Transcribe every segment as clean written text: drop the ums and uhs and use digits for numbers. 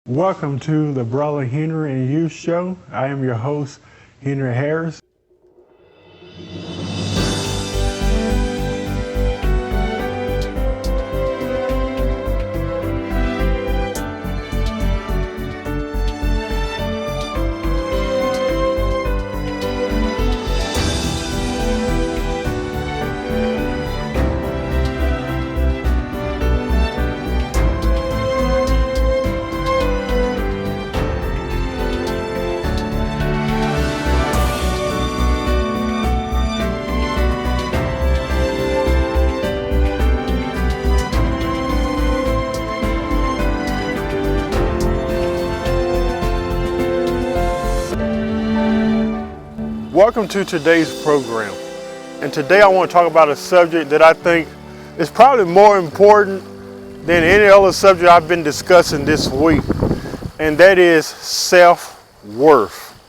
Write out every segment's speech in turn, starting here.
Welcome to the Brother Henry and You Show. I am your host, Henry Harris. Welcome to today's program. And today I want to talk about a subject that I think is probably more important than any other subject I've been discussing this week. And that is self-worth.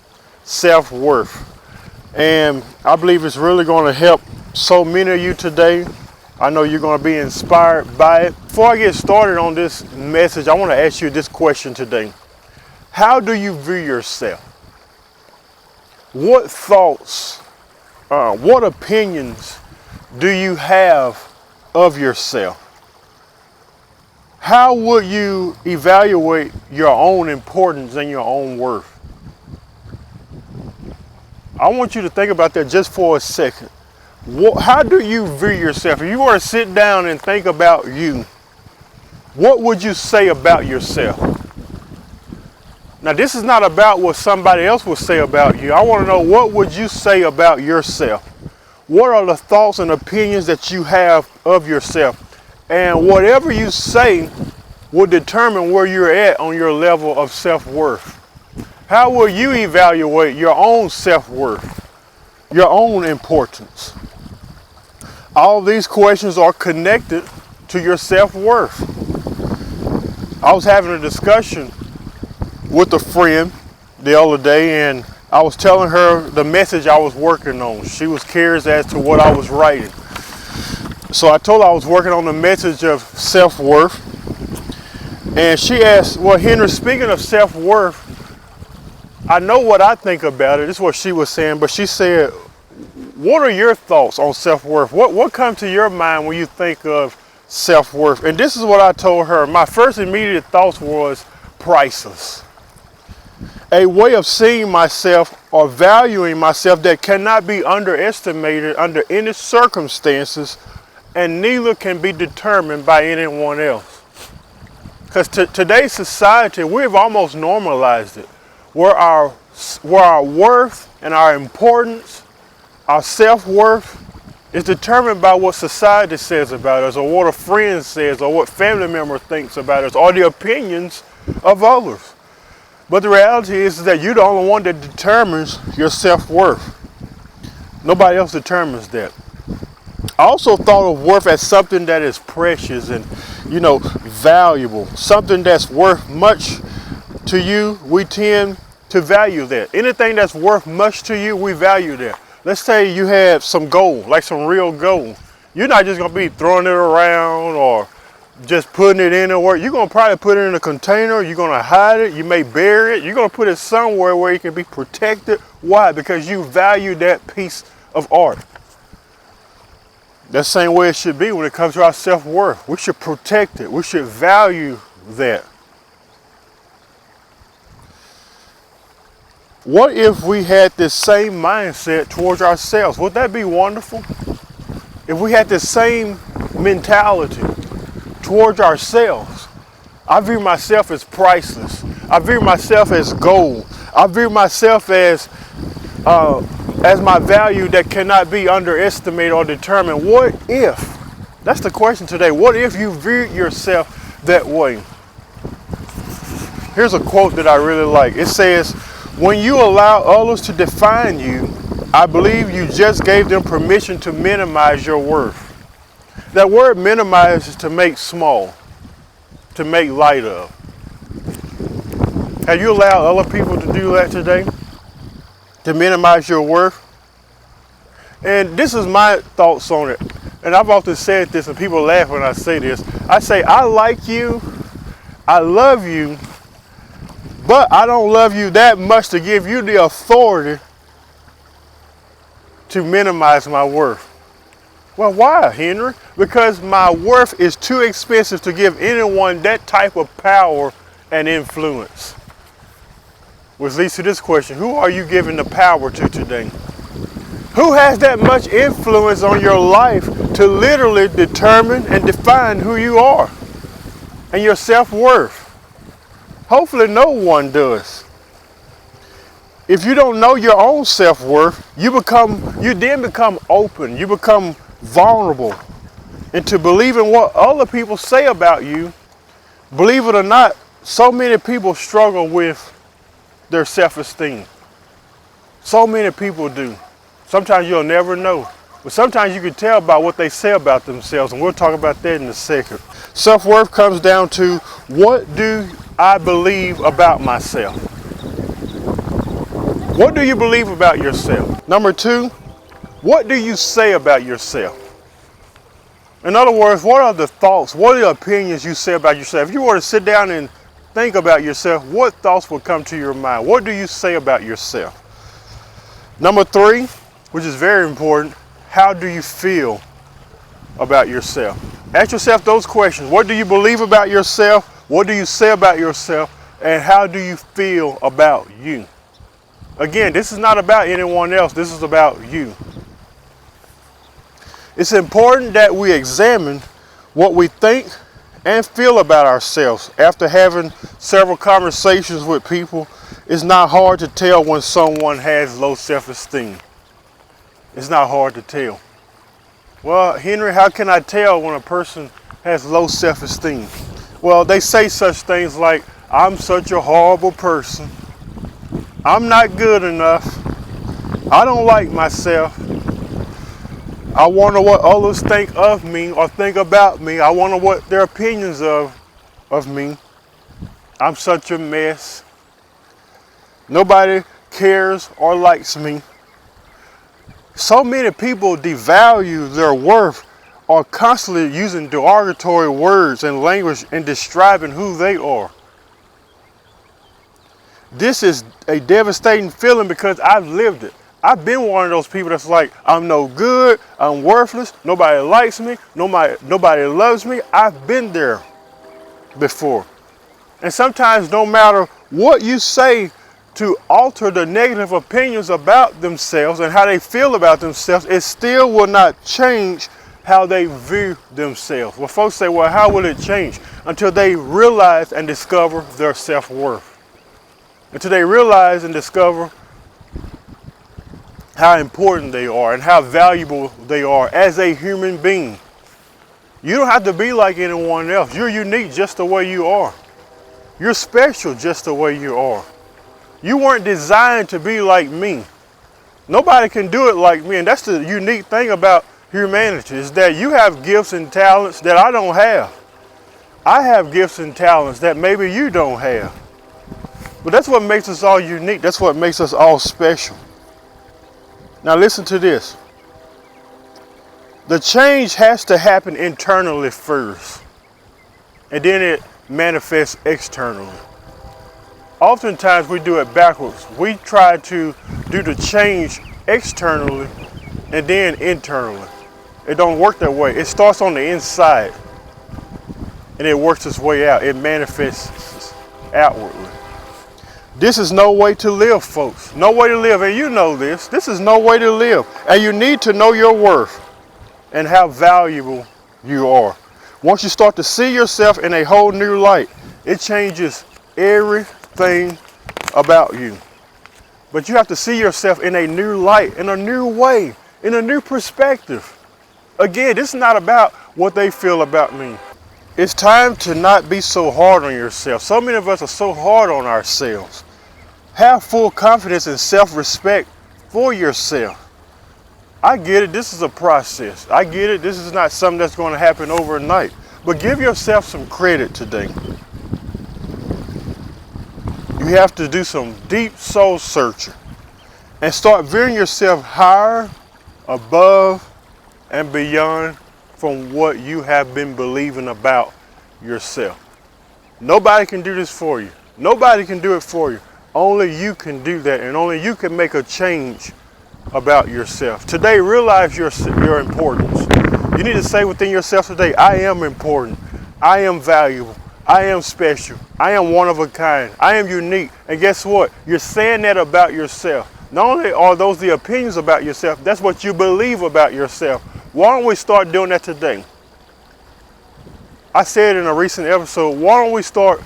Self-worth. And I believe it's really going to help so many of you today. I know you're going to be inspired by it. Before I get started on this message, I want to ask you this question today. How do you view yourself? What thoughts, what opinions do you have of yourself? How would you evaluate your own importance and your own worth? I want you to think about that just for a second. How do you view yourself? If you were to sit down and think about you, what would you say about yourself? Now, this is not about what somebody else would say about you. I want to know, what would you say about yourself? What are the thoughts and opinions that you have of yourself? And whatever you say will determine where you're at on your level of self-worth. How will you evaluate your own self-worth, your own importance? All these questions are connected to your self-worth. I was having a discussion with a friend the other day, and I was telling her the message I was working on. She was curious as to what I was writing. So I told her I was working on the message of self-worth. And she asked, well, Henry, speaking of self-worth, I know what I think about it. This is what she was saying, but she said, what are your thoughts on self-worth? What comes to your mind when you think of self-worth? And this is what I told her. My first immediate thoughts was priceless. A way of seeing myself or valuing myself that cannot be underestimated under any circumstances, and neither can be determined by anyone else. Because today's society, we've almost normalized it, where our worth and our importance, our self-worth is determined by what society says about us, or what a friend says, or what family member thinks about us, or the opinions of others. But the reality is that you're the only one that determines your self-worth. Nobody else determines that. I also thought of worth as something that is precious and, valuable. Something that's worth much to you, we tend to value that. Anything that's worth much to you, we value that. Let's say you had some gold, like some real gold. You're not just going to be throwing it around or just putting it anywhere. You're going to probably put it in a container. You're going to hide it. You may bury it. You're going to put it somewhere where it can be protected. Why? Because you value that piece of art. That's the same way it should be when it comes to our self-worth. We should protect it. We should value that. What if we had this same mindset towards ourselves? Would that be wonderful? If we had this same mentality towards ourselves. I view myself as priceless. I view myself as gold. I view myself as my value that cannot be underestimated or determined. What if? That's the question today. What if you viewed yourself that way? Here's a quote that I really like. It says, when you allow others to define you, I believe you just gave them permission to minimize your worth. That word minimize is to make small, to make light of. Have you allowed other people to do that today? To minimize your worth? And this is my thoughts on it. And I've often said this, and people laugh when I say this. I say, I like you, I love you, but I don't love you that much to give you the authority to minimize my worth. Well, why, Henry? Because my worth is too expensive to give anyone that type of power and influence. Which leads to this question: who are you giving the power to today? Who has that much influence on your life to literally determine and define who you are and your self-worth? Hopefully no one does. If you don't know your own self-worth, you then become open, you become vulnerable into believing what other people say about you. Believe it or not, so many people struggle with their self-esteem. So many people do. Sometimes you'll never know, but sometimes you can tell by what they say about themselves, and we'll talk about that in a second. Self-worth comes down to, what do I believe about myself? What do you believe about yourself? Number two, what do you say about yourself? In other words, what are the thoughts, what are the opinions you say about yourself? If you were to sit down and think about yourself, what thoughts will come to your mind? What do you say about yourself? Number three, which is very important, how do you feel about yourself? Ask yourself those questions. What do you believe about yourself? What do you say about yourself? And how do you feel about you? Again, this is not about anyone else. This is about you. It's important that we examine what we think and feel about ourselves. After having several conversations with people, it's not hard to tell when someone has low self-esteem. It's not hard to tell. Well, Henry, how can I tell when a person has low self-esteem? Well, they say such things like, I'm such a horrible person. I'm not good enough. I don't like myself. I wonder what others think of me or think about me. I wonder what their opinions of me. I'm such a mess. Nobody cares or likes me. So many people devalue their worth or constantly using derogatory words and language in describing who they are. This is a devastating feeling because I've lived it. I've been one of those people that's like, I'm no good, I'm worthless, nobody likes me, nobody loves me. I've been there before. And sometimes no matter what you say to alter the negative opinions about themselves and how they feel about themselves, it still will not change how they view themselves. Well, folks say, well, how will it change? Until they realize and discover their self-worth. Until they realize and discover how important they are and how valuable they are as a human being. You don't have to be like anyone else. You're unique just the way you are. You're special just the way you are. You weren't designed to be like me. Nobody can do it like me, and that's the unique thing about humanity, is that you have gifts and talents that I don't have. I have gifts and talents that maybe you don't have. But that's what makes us all unique. That's what makes us all special. Now listen to this. The change has to happen internally first, and then it manifests externally. Oftentimes we do it backwards. We try to do the change externally and then internally. It don't work that way. It starts on the inside and it works its way out. It manifests outwardly. This is no way to live, folks. No way to live, and you know this. This is no way to live. And you need to know your worth and how valuable you are. Once you start to see yourself in a whole new light, it changes everything about you. But you have to see yourself in a new light, in a new way, in a new perspective. Again, this is not about what they feel about me. It's time to not be so hard on yourself. So many of us are so hard on ourselves. Have full confidence and self-respect for yourself. I get it, this is a process. I get it, this is not something that's going to happen overnight. But give yourself some credit today. You have to do some deep soul searching and start viewing yourself higher, above, and beyond from what you have been believing about yourself. Nobody can do this for you. Nobody can do it for you. Only you can do that, and only you can make a change about yourself. Today, realize your importance. You need to say within yourself today, I am important. I am valuable. I am special. I am one of a kind. I am unique. And guess what? You're saying that about yourself. Not only are those the opinions about yourself, that's what you believe about yourself. Why don't we start doing that today? I said in a recent episode, why don't we start?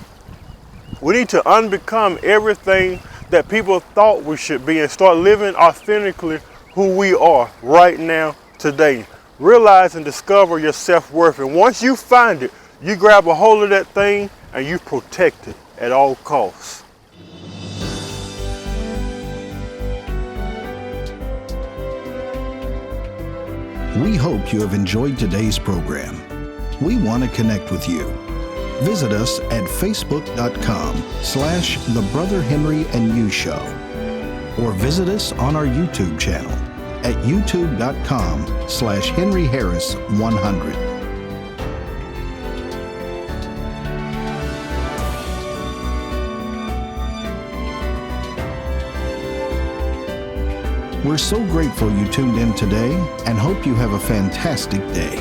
We need to unbecome everything that people thought we should be and start living authentically who we are right now, today. Realize and discover your self-worth. And once you find it, you grab a hold of that thing and you protect it at all costs. We hope you have enjoyed today's program. We want to connect with you. Visit us at facebook.com/The Brother Henry and You Show, or visit us on our YouTube channel at youtube.com/Henry Harris 100. We're so grateful you tuned in today and hope you have a fantastic day.